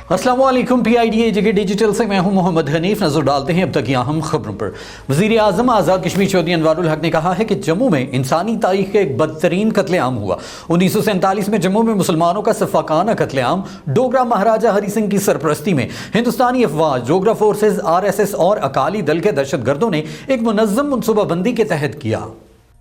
अस्सलाम वालेकुम। PIDA जगह डिजिटल से मैं हूं मोहम्मद हनीफ। नजर डालते हैं अब तक की अहम खबरों पर। वज़ीर आज़म आज़ाद कश्मीर चौधरी अनवारुल हक ने कहा है कि जम्मू में इंसानी तारीख का एक बदतरीन कत्लेआम हुआ। 1947 में जम्मू में मुसलमानों का सफाकाना कत्लेआम डोगरा महाराजा हरि सिंह की सरपरस्ती में हिंदुस्तानी अफवाज, डोगरा फोर्सेज, RSS और अकाली दल के दहशतगर्दों ने एक मुनज़्ज़म मनसूबाबंदी के तहत किया।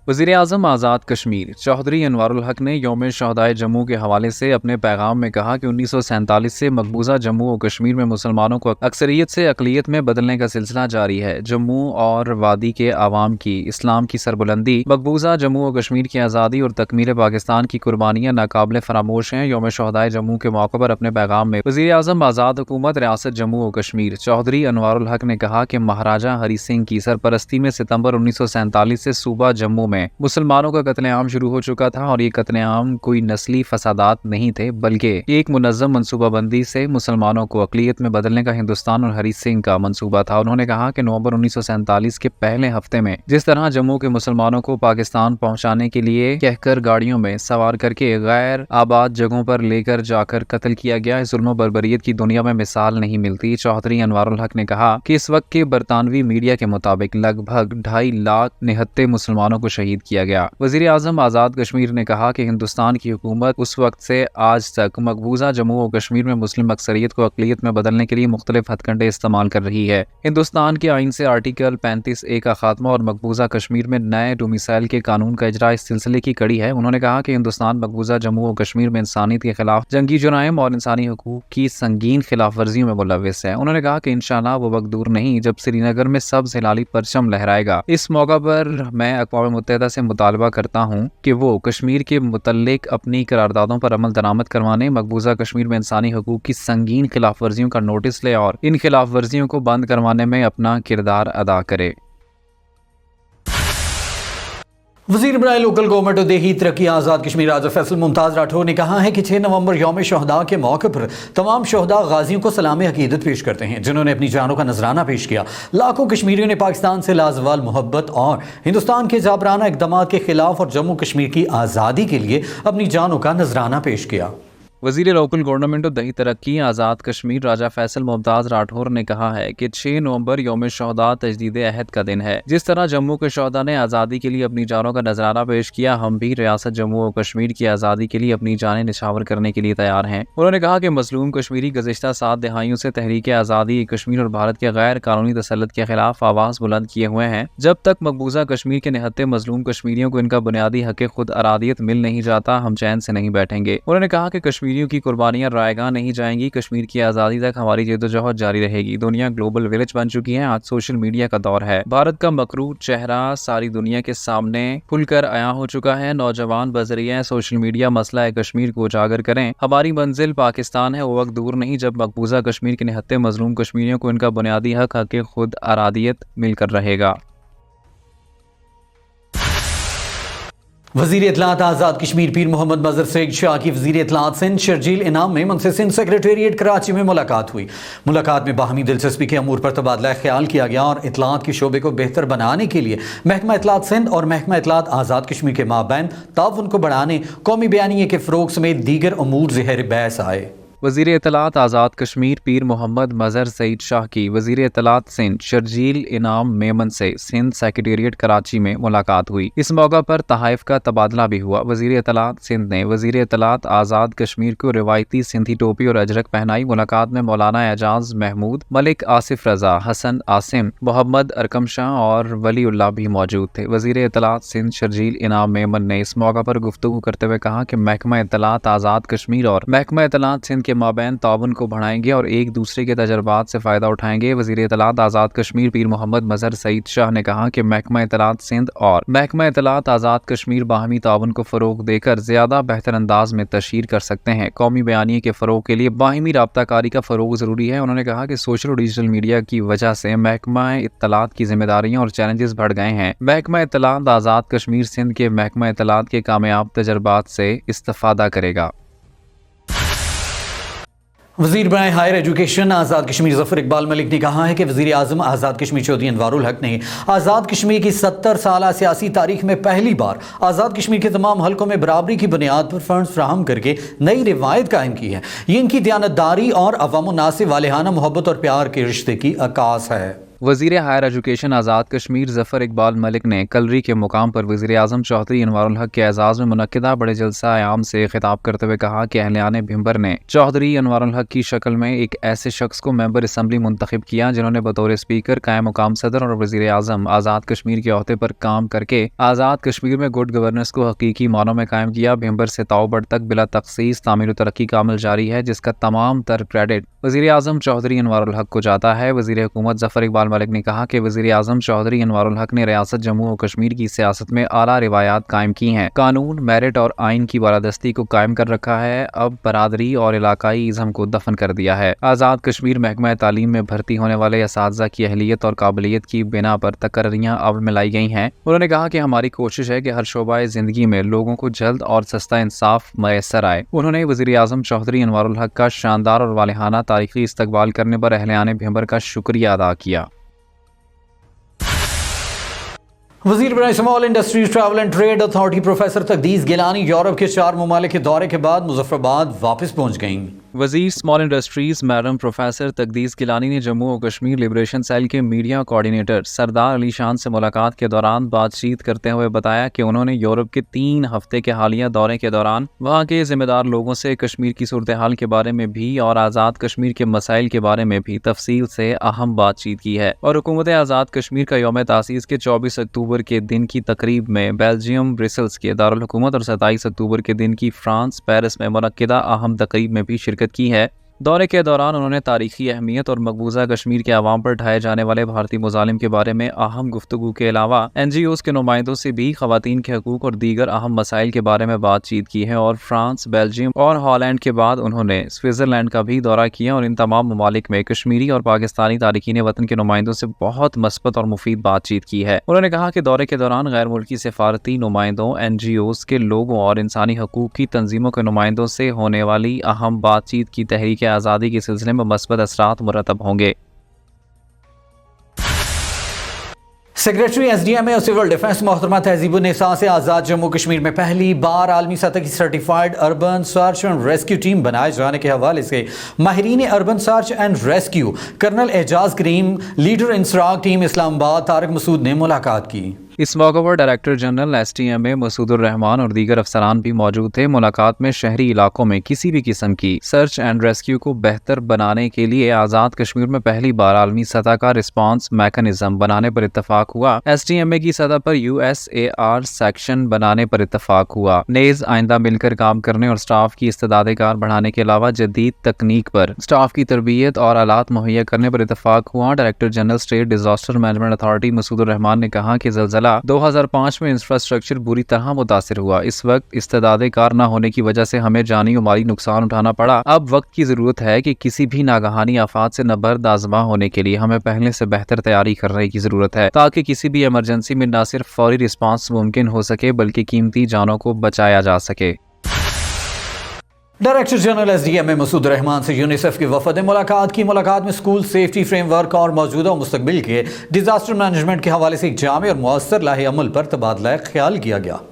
वज़ीर आज़म आज़ाद कश्मीर चौधरी अनवारुल हक ने यौम शहदाए जम्मू के हवाले से अपने पैगाम में कहा कि 1947 से मकबूजा जम्मू और कश्मीर में मुसलमानों को अक्सरियत से अक़लियत में बदलने का सिलसिला जारी है। जम्मू और वादी के आवाम की इस्लाम की सरबुलंदी, मकबूजा जम्मू और कश्मीर की आज़ादी और तकमील पाकिस्तान की कुर्बानियाँ नाकाबिल फरामोश हैं। यौम शहदाए जम्मू के मौके पर अपने पैगाम में वज़ीर आज़म आज़ाद हुकूमत रियासत जम्मू और कश्मीर चौधरी अनवारुल हक ने कहा कि महाराजा हरि सिंह की सरपरस्ती में सितंबर 1947 से सूबा जम्मू में मुसलमानों का कत्लेआम शुरू हो चुका था और ये कत्लेआम कोई नस्ली फसादात नहीं थे, बल्कि एक मुनज़्ज़म मनसूबाबंदी से मुसलमानों को अक़लियत में बदलने का हिंदुस्तान और हरि सिंह का मंसूबा था। उन्होंने कहा कि नवंबर 1947 के पहले हफ्ते में जिस तरह जम्मू के मुसलमानों को पाकिस्तान पहुंचाने के लिए कहकर गाड़ियों में सवार करके गैर आबाद जगहों पर लेकर जाकर कत्ल किया गया, इस जुल्म बर्बरियत की दुनिया में मिसाल नहीं मिलती। चौधरी अनवारुल हक ने कहा कि इस वक्त के बरतानवी मीडिया के मुताबिक लगभग 2.5 लाख निहत्ते मुसलमानों को शहीद किया गया। वज़ीर आज़म आज़ाद कश्मीर ने कहा कि हिंदुस्तान की हुकूमत उस वक्त से आज तक मकबूजा जम्मू और कश्मीर में मुस्लिम अक्सरियत को अक़लियत में बदलने के लिए मुख्तलिफ हथकंडे इस्तेमाल कर रही है। हिंदुस्तान के आइन से आर्टिकल 35A का खात्मा और मकबूजा कश्मीर में नए डोमिसाइल के कानून का इजरा इस सिलसिले की कड़ी है। उन्होंने कहा कि हिंदुस्तान मकबूजा जम्मू और कश्मीर में इंसानियत के खिलाफ जंगी जुराइम और इंसानी हुकूक की संगीन खिलाफ वर्जियों में मुलव्विस है। उन्होंने कहा कि इंशाअल्लाह वो वक्त दूर नहीं जब श्रीनगर में सब्ज़ हिलाली परचम लहराएगा। इस मौका पर मैं अक़वाम मुत्तहिदा से मुतालबा करता हूँ कि वो कश्मीर के मुतल्लिक अपनी करारदादों पर अमल दरामद करवाने, मकबूजा कश्मीर में इंसानी हुकूक की संगीन खिलाफ वर्जियों का नोटिस ले और इन खिलाफ वर्जियों को बंद करवाने में अपना किरदार अदा करे। वज़ीर बराए लोकल गवर्नमेंट और देही तरक्की आज़ाद कश्मीर राजा फैसल मुमताज़ राठौर ने कहा है कि 6 नवंबर यौम शहदा के मौके पर तमाम शहदा गाजियों को सलाम अकीदत पेश करते हैं जिन्होंने अपनी जानों का नजराना पेश किया। लाखों कश्मीरियों ने पाकिस्तान से लाजवाल मोहब्बत और हिंदुस्तान के जाबराना इक़दाम के खिलाफ और जम्मू कश्मीर की आज़ादी के लिए अपनी जानों का नजराना पेश किया। वज़ीर लोकल गवर्नमेंट और दही तरक्की आज़ाद कश्मीर राजा फैसल मुमताज़ राठौर ने कहा है कि 6 नवंबर यौम शहदा तजदीद अहद का दिन है। जिस तरह जम्मू के शहदा ने आज़ादी के लिए अपनी जानों का नजराना पेश किया, हम भी रियासत जम्मू और कश्मीर की आज़ादी के लिए अपनी जानें निछावर करने के लिए तैयार हैं। उन्होंने कहा कि मजलूम कश्मीरी गुज़िश्ता 7 दहाइयों से तहरीक आज़ादी कश्मीर और भारत के गैर कानूनी तसल्लुत के खिलाफ आवाज़ बुलंद किए हुए हैं। जब तक मकबूजा कश्मीर के निहत्ते मजलूम कश्मीरियों को इनका बुनियादी हक़ खुद अरादियत मिल नहीं जाता, हम चैन से नहीं बैठेंगे। उन्होंने कहा कि कश्मीरियों की कुर्बानियां रायगा नहीं जाएंगी। कश्मीर की आज़ादी तक हमारी जद्दोजहद जारी रहेगी। दुनिया ग्लोबल विलेज बन चुकी है। आज सोशल मीडिया का दौर है। भारत का मकरूर चेहरा सारी दुनिया के सामने खुलकर आया हो चुका है। नौजवान बजरिया सोशल मीडिया मसला कश्मीर को उजागर करें। हमारी मंजिल पाकिस्तान है। वो वक्त दूर नहीं जब मकबूजा कश्मीर के निहत्ते मजलूम कश्मीरियों को इनका बुनियादी हक खुद अरादियत मिलकर रहेगा। वज़ीर इत्तलात आज़ाद कश्मीर पीर मोहम्मद मज़हर सईद शाह की वज़ीर इत्तलात सिंध शर्जील इनाम में मुंसिफ सिंध सेक्रेटेरिएट कराची में मुलाकात हुई। मुलाकात में बाहमी दिलचस्पी के अमूर पर तबादला ख्याल किया गया और इत्तलात के शोबे को बेहतर बनाने के लिए महकमा इत्तलात सिंध और महकमा इत्तलात आज़ाद कश्मीर के माबैन ताउन को बढ़ाने, कौमी बयानिए के फ़रोग़ समेत दीगर अमूर ज़ेहर बहस आए। वज़ीर इत्तलात आज़ाद कश्मीर पीर मोहम्मद मज़हर सईद शाह की वज़ीर इत्तलात सिंध शर्जील इनाम मेमन से सिंध सेक्रेटेरिएट कराची में मुलाकात हुई। इस मौका पर तहाइफ का तबादला भी हुआ। वज़ीर इत्तलात सिंध ने वज़ीर इत्तलात आज़ाद कश्मीर को रिवायती सिंधी टोपी और अजरक पहनाई। मुलाकात में मौलाना एजाज महमूद, मलिक आसिफ रजा, हसन आसिम, मोहम्मद अरकम शाह और वलीउल्लाह भी मौजूद थे। वज़ीर इत्तलात सिंध शर्जील इनाम मेमन ने इस मौका पर गुफ्तगू करते हुए कहा कि महकमा इत्तलात आज़ाद कश्मीर और महकमा इत्तलात सिंध के माबैन ताउन को बढ़ाएंगे और एक दूसरे के तजर्बात से फ़ायदा उठाएंगे। वज़ीर इत्तलात आज़ाद कश्मीर पीर मोहम्मद मज़हर सईद शाह ने कहा कि महकमा इत्तलात सिंध और महकमा इत्तलात आज़ाद कश्मीर बाहमी ताउन को फ़रोग़ देकर ज़्यादा बेहतर अंदाज में तशहीर कर सकते हैं। कौमी बयानिए के फ़रोग़ के लिए बाहमी राब्ताकारी का फ़रोग़ ज़रूरी है। उन्होंने कहा कि सोशल और डिजिटल मीडिया की वजह से महकमा इत्तलात की जिम्मेदारियाँ और चैलेंजेस बढ़ गए हैं। महकमा इत्तलात आज़ाद कश्मीर सिंध के महकमा इत्तलात के कामयाब तजर्बात से इस्तिफ़ादा करेगा। वजीर बराए हायर एजुकेशन आज़ाद कश्मीर ज़फ़र इकबाल मलिक ने कहा है कि वज़ीर आज़म आज़ाद कश्मीर चौधरी अनवारुल हक ने आज़ाद कश्मीर की 70 साल सियासी तारीख में पहली बार आज़ाद कश्मीर के तमाम हलकों में बराबरी की बुनियाद पर फंड्स फ्राहम करके नई रिवायत कायम की है। ये इनकी दयानतदारी और अवाम नास से वालिहाना मोहब्बत और प्यार के रिश्ते की अक्कास है। वज़ीर हायर एजुकेशन आज़ाद कश्मीर ज़फ़र इकबाल मलिक ने कलरी के मुकाम पर वज़ीर आज़म चौधरी अनवारुल हक के एजाज़ में मुनक्किदा बड़े जलसा आयाम से खिताब करते हुए कहा कि अहलियान भिंबर ने चौधरी अनवारुल हक की शक्ल में एक ऐसे शख्स को मेंबर असम्बली मुंतखब किया जिन्होंने बतौर स्पीकर कायम मुकाम सदर और वज़ीर आज़म आज़ाद कश्मीर के अहदे पर काम करके आज़ाद कश्मीर में गुड गवर्नेंस को हकीकी मानों में कायम किया। भिंबर से ताउबड़ तक बिला तखसीस तामीर तरक्की का अमल जारी है, जिसका तमाम तर क्रेडिट वज़ीर आज़म चौधरी अनवारुल हक को जाता है। वज़ीर हुकूमत ज़फ़र इकबाल मलिक ने कहा कि वज़ीर आज़म चौधरी अनवारुल हक ने रियासत जम्मू और कश्मीर की सियासत में आला रिवायात कायम की हैं, कानून, मेरिट और आइन की बालादस्ती को कायम कर रखा है। अब बरादरी और इलाकाई इज़्म को दफन कर दिया है। आज़ाद कश्मीर महकमा तालीम में भर्ती होने वाले असातिज़ा की अहलियत और काबिलियत की बिना पर तकर्रियाँ अमल में लाई गई हैं। उन्होंने कहा कि हमारी कोशिश है कि हर शोबाए ज़िंदगी में लोगों को जल्द और सस्ता इंसाफ मैसर आए। उन्होंने वज़ीर आज़म चौधरी अनवारुल हक का शानदार और वालिहाना तारीखी इस्तकबाल करने पर अहलियान भिंबर का शुक्रिया अदा किया। वज़ीर बराए small industries travel and trade authority professor Taqdees Gilani Europe के 4 ममालिक के दौरे के बाद मुजफ्फराबाद वापस पहुंच गईं। वज़ीर small industries madam professor Taqdees Gilani ने जम्मू और कश्मीर लिबरेशन सेल के मीडिया कोऑर्डिनेटर सरदार अली शान से मुलाकात के दौरान बातचीत करते हुए बताया कि उन्होंने यूरोप के 3 हफ्ते के हालिया दौरे के दौरान वहां के जिम्मेदार लोगों से कश्मीर की सूरत हाल के बारे में भी और आज़ाद कश्मीर के मसाइल के बारे में भी तफसील से अहम बातचीत की है और हुकूमत आज़ाद कश्मीर का यौम तासीस के 24 अक्टूबर के दिन की तकरीब में बेल्जियम ब्रिसल्स के दारुल हुकूमत और 27 अक्टूबर के दिन की फ्रांस पेरिस में मुनक्किदा अहम तकरीब में भी शिरकत की है। दौरे के दौरान उन्होंने तारीखी अहमियत और मकबूजा कश्मीर के अवाम पर ढाए जाने वाले भारतीय मुजालिम के बारे में अहम गुफ्तगू के अलावा NGOs के नुमाइंदों से भी ख़वातीन के हकूक़ और दीगर अहम मसाइल के बारे में बातचीत की है और फ्रांस, बेल्जियम और हॉलैंड के बाद उन्होंने स्विट्ज़रलैंड का भी दौरा किया और इन तमाम ममालिक में कश्मीरी और पाकिस्तानी तारकीन वतन के नुमाइंदों से बहुत मस्बत और मुफीद बातचीत की है। उन्होंने कहा कि दौरे के दौरान गैर मुल्की सिफारती नुमाइंदों, NGOs के लोगों और इंसानी हकूक़ की तंजीमों के नुमाइंदों से होने वाली अहम बातचीत की तहरीक आज़ादी के सिलसिले में मस्बत असरात मुरतब होंगे। सेक्रेटरी SDMA और सिविल डिफेंस मोहतरमा तहजीबुन्निसा से आज़ाद जम्मू कश्मीर में पहली बार आलमी सतह की certified urban search and rescue team बनाए जाने के हवाले से माहिरीन urban search and rescue colonel Ejaz Karim, leader INSARAG team Islamabad Tariq Masood ने मुलाकात की। इस मौके पर director general SDMA Masoodur Rahman और दीगर अफसरान भी मौजूद थे। मुलाकात में शहरी इलाकों में किसी भी किस्म की सर्च एंड रेस्क्यू को बेहतर बनाने के लिए आज़ाद कश्मीर में पहली बार आलमी सतह का रिस्पांस मैकेनिज्म बनाने पर इत्तफाक हुआ। SDMA की सतह पर USAR सेक्शन बनाने पर इत्तफाक हुआ। नेज़ आइंदा मिलकर काम करने और स्टाफ की इस्तेदाद कार बढ़ाने के अलावा जदीद तकनीक पर स्टाफ की तरबियत और आलात मुहैया करने पर इत्तफाक हुआ। Director general state disaster management authority Masoodur Rahman ने कहा कि ज़लज़ला 2005 में इंफ्रास्ट्रक्चर बुरी तरह मुतासिर हुआ। इस वक्त इस्तेदादे कार न होने की वजह से हमें जानी और माली नुकसान उठाना पड़ा। अब वक्त की जरूरत है कि किसी भी नागहानी आफात से नबर्द आज़मा होने के लिए हमें पहले से बेहतर तैयारी करने की जरूरत है, ताकि किसी भी इमरजेंसी में न सिर्फ फौरी रिस्पांस मुमकिन हो सके बल्कि कीमती जानों को बचाया जा सके। Director general SDMA Masood Rehman से यूनिसेफ की वफद ने मुलाकात की। मुलाकात में स्कूल सेफ्टी फ्रेमवर्क और मौजूदा और मुस्तकबिल के डिजास्टर मैनेजमेंट के हवाले से एक जामे और मुअस्सर लाहे अमल पर तबादला ख्याल किया गया।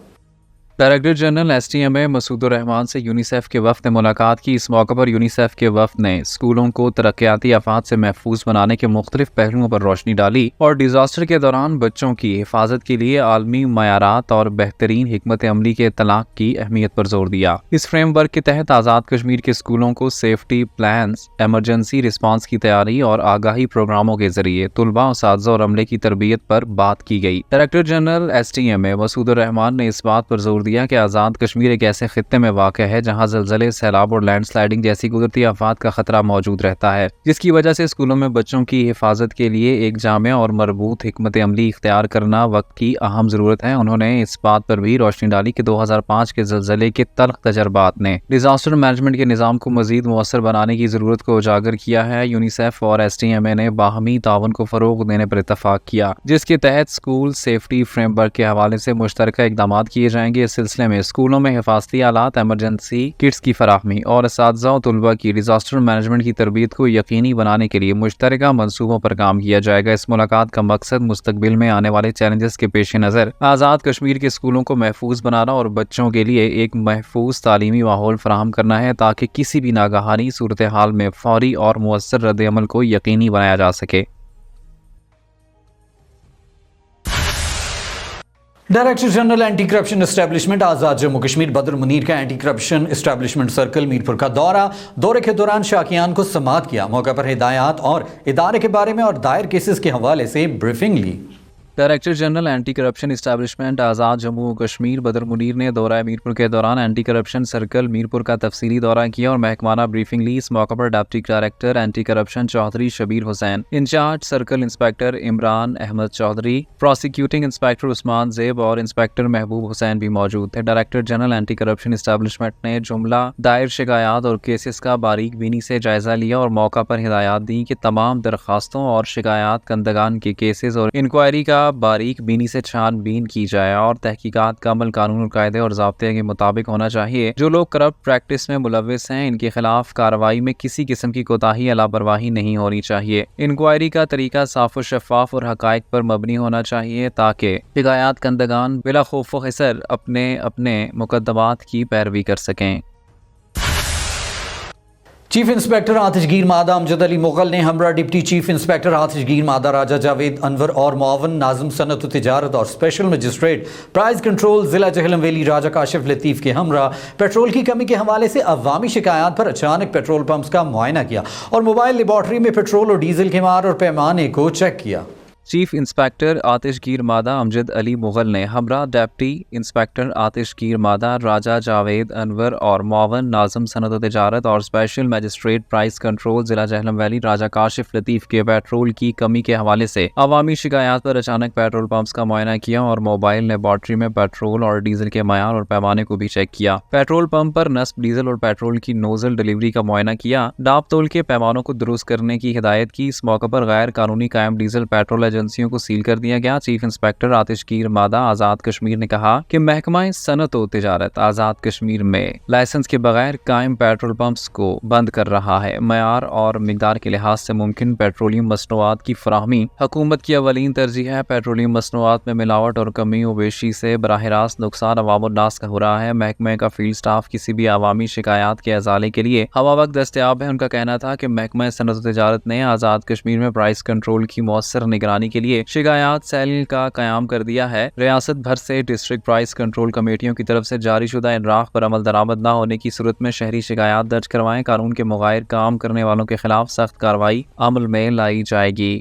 Director general SDMA Masoodur Rahman से यूनिसेफ के वफ़द ने मुलाकात की। इस मौके पर यूनिसेफ के वफ़द ने स्कूलों को तरक्याती आफात से महफूज बनाने के मुख्तलिफ पहलुओं पर रोशनी डाली और डिजास्टर के दौरान बच्चों की हिफाजत के लिए आलमी मयारात और बेहतरीन हिकमत अमली के तलाक की अहमियत पर जोर दिया। इस फ्रेमवर्क के तहत आज़ाद कश्मीर के स्कूलों को सेफ्टी प्लान्स, एमरजेंसी रिस्पांस की तैयारी और आगाही प्रोग्रामों के जरिए तुलबा, उस्ताज़ा और अमले की तरबियत पर बात की गई। Director general SDMA Masoodur Rahman ने इस बात पर जोर दिया कि आज़ाद कश्मीर एक ऐसे खित्ते में वाक़या है जहां ज़लज़ले, सैलाब और लैंडस्लाइडिंग जैसी कुदरती आफात का खतरा मौजूद रहता है, जिसकी वजह से स्कूलों में बच्चों की हिफाजत के लिए एक जामिया और मरबूत हिकमत अमली इख्तियार करना वक्त की अहम ज़रूरत है। उन्होंने इस बात पर भी रोशनी डाली कि 2005 के ज़लज़ले के तल्ख तजर्बात ने डिजास्टर मैनेजमेंट के निज़ाम को मज़ीद मुअस्सर बनाने की ज़रूरत को उजागर किया है। यूनिसेफ और SDMA ने बाहमी तावन को फ़रोग़ देने पर इत्तफाक किया, जिसके तहत स्कूल सेफ्टी फ्रेमवर्क के हवाले से मुश्तरका इक़दामात किए जाएंगे। सिलसिले में स्कूलों में हिफाजती आलात, एमरजेंसी किट्स की फराहमी और असातिज़ा और तलबा की डिजास्टर मैनेजमेंट की तरबियत को यकीनी बनाने के लिए मुश्तरका मंसूबों पर काम किया जाएगा। इस मुलाकात का मकसद मुस्तकबिल में आने वाले चैलेंजेस के पेश नज़र आज़ाद कश्मीर के स्कूलों को महफूज बनाना और बच्चों के लिए एक महफूज तालीमी माहौल फराहम करना है, ताकि किसी भी नागहानी सूरत हाल में फौरी और मुअस्सर रद्द-ए-अमल को यकीनी बनाया जा सके। Director general anti corruption establishment Azad Jammu Kashmir Badar Munir का anti corruption establishment circle Mirpur का दौरे के दौरान शाकियान को समाअत किया। मौके पर हिदायत और इदारे के बारे में और दायर केसेस के हवाले से ब्रीफिंग ली। Director general anti corruption establishment Azad Jammu Kashmir Badar Munir ने दौरा मीरपुर के दौरान एंटी करप्शन सर्कल मीरपुर का तफसीली दौरा किया और महकमाना ब्रीफिंग ली। इस मौके पर deputy director anti corruption Chaudhry Shabbir Hussain, in charge circle inspector Imran Ahmed Chaudhry, prosecuting inspector Usman Zeb और इंस्पेक्टर महबूब हुसैन भी मौजूद थे। Director general anti corruption establishment ने जुमला दायर शिकायत और केसेस का बारीक बीनी से जायजा लिया और मौका पर हिदायत दी कि तमाम दरखास्तों और शिकायत कंदगान के केसेस और इंक्वायरी का बारीक बीनी से छानबीन की जाए और तहकीकात का अमल कानून और कायदे और ज़ाब्ते के मुताबिक होना चाहिए। जो लोग करप्ट प्रैक्टिस में मुलव्विस हैं, इनके खिलाफ कार्रवाई में किसी किस्म की कोताही या लापरवाही नहीं होनी चाहिए। इंक्वायरी का तरीका साफ और शफाफ और हकायक पर मबनी होना चाहिए, ताकि शिकायत कंदगान बिला खौफ व खसर अपने अपने मुकद्दमात की पैरवी कर सकें। चीफ इंस्पेक्टर आतिशगीर मादा अमजद अली मुगल ने हमरा डिप्टी चीफ इंस्पेक्टर आतिशगीर मादा राजा जावेद अनवर और मुआवन नाज़िम सनत व तिजारत और स्पेशल मजिस्ट्रेट प्राइस कंट्रोल जिला जहलम वैली राजा काशिफ लतीफ़ के हमरा पेट्रोल की कमी के हवाले से अवामी शिकायत पर अचानक पेट्रोल पंप्स का मुआयना किया और मोबाइल लेबॉर्ट्री में पेट्रोल और डीजल के मार और पैमाने को चेक किया। चीफ इंस्पेक्टर आतिशगीर मादा अमजद अली मुगल ने हमरा डिप्टी इंस्पेक्टर आतिशगीर मादा राजा जावेद अनवर और मुआवन नाज़िम सनत तिजारत और स्पेशल मजिस्ट्रेट प्राइस कंट्रोल जिला जहलम वैली राजा काशिफ लतीफ़ के पेट्रोल की कमी के हवाले से अवामी शिकायत पर अचानक पेट्रोल पंप्स का मुआयना किया और मोबाइल लेबॉर्ट्री में पेट्रोल और डीजल के मयार और पैमाने को भी चेक किया। पेट्रोल पंप पर नस्ब डीजल और पेट्रोल की नोजल डिलीवरी का मुआयना किया। डाप तोल के पैमानों को दुरुस्त करने की हिदायत की। इस मौके पर गैर कानूनी कायम डीजल पेट्रोल एजेंसियों को सील कर दिया गया। चीफ इंस्पेक्टर आतिशगीर मादा आज़ाद कश्मीर ने कहा कि महकमा सनत व तिजारत आज़ाद कश्मीर में लाइसेंस के बगैर कायम पेट्रोल पंप्स को बंद कर रहा है। मयार और मिकदार के लिहाज से मुमकिन पेट्रोलियम मसनूआत की फराहमी हुकूमत की अवलीन तरजीह है। पेट्रोलियम मसनूआत में मिलावट और कमी व बेशी से बराह रास्त नुकसान अवामुन्नास का हो रहा है। महकमे का फील्ड स्टाफ किसी भी अवामी शिकायत के अजाले के लिए हवा वक्त दस्तयाब है। उनका कहना था कि महकमा सनत व तिजारत ने आज़ाद कश्मीर में प्राइस कंट्रोल की मौसर निगरानी के लिए शिकायत सेल का कयाम कर दिया है। रियासत भर से डिस्ट्रिक्ट प्राइस कंट्रोल कमेटियों की तरफ से जारी शुदा इनराख पर अमल दरामद न होने की सूरत में शहरी शिकायत दर्ज करवाएं। कानून के मुगायर काम करने वालों के खिलाफ सख्त कार्रवाई अमल में लाई जाएगी।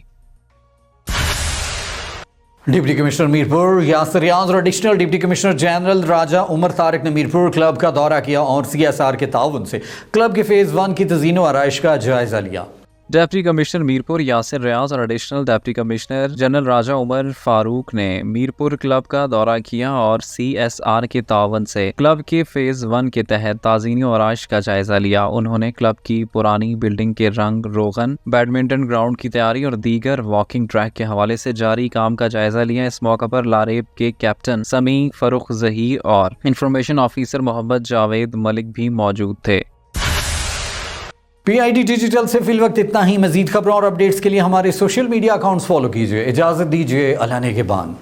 डिप्टी कमिश्नर मीरपुर यासिर रियाज और एडिशनल डिप्टी कमिश्नर जनरल राजा उमर तारिक ने मीरपुर क्लब का दौरा किया और CSR के ताउन से क्लब के फेज़ 1 की तज़ीन व आराइश का जायजा लिया। डिप्टी कमिश्नर मीरपुर यासिर रियाज और एडिशनल डिप्टी कमिश्नर जनरल राजा उमर फारूक ने मीरपुर क्लब का दौरा किया और CSR के तावन से क्लब के फेज़ 1 के तहत ताज़ीनी और आराइश का जायजा लिया। उन्होंने क्लब की पुरानी बिल्डिंग के रंग रोगन, बैडमिंटन ग्राउंड की तैयारी और दीगर वॉकिंग ट्रैक के हवाले से जारी काम का जायजा लिया। इस मौका पर लारेब के कैप्टन समी फरुख जही और इंफॉर्मेशन ऑफिसर मोहम्मद जावेद मलिक भी मौजूद थे। PID डिजिटल से फिल वक्त इतना ही। मजीद खबरों और अपडेट्स के लिए हमारे सोशल मीडिया अकाउंट्स फॉलो कीजिए। इजाजत दीजिए। अल्लाह ने के बान।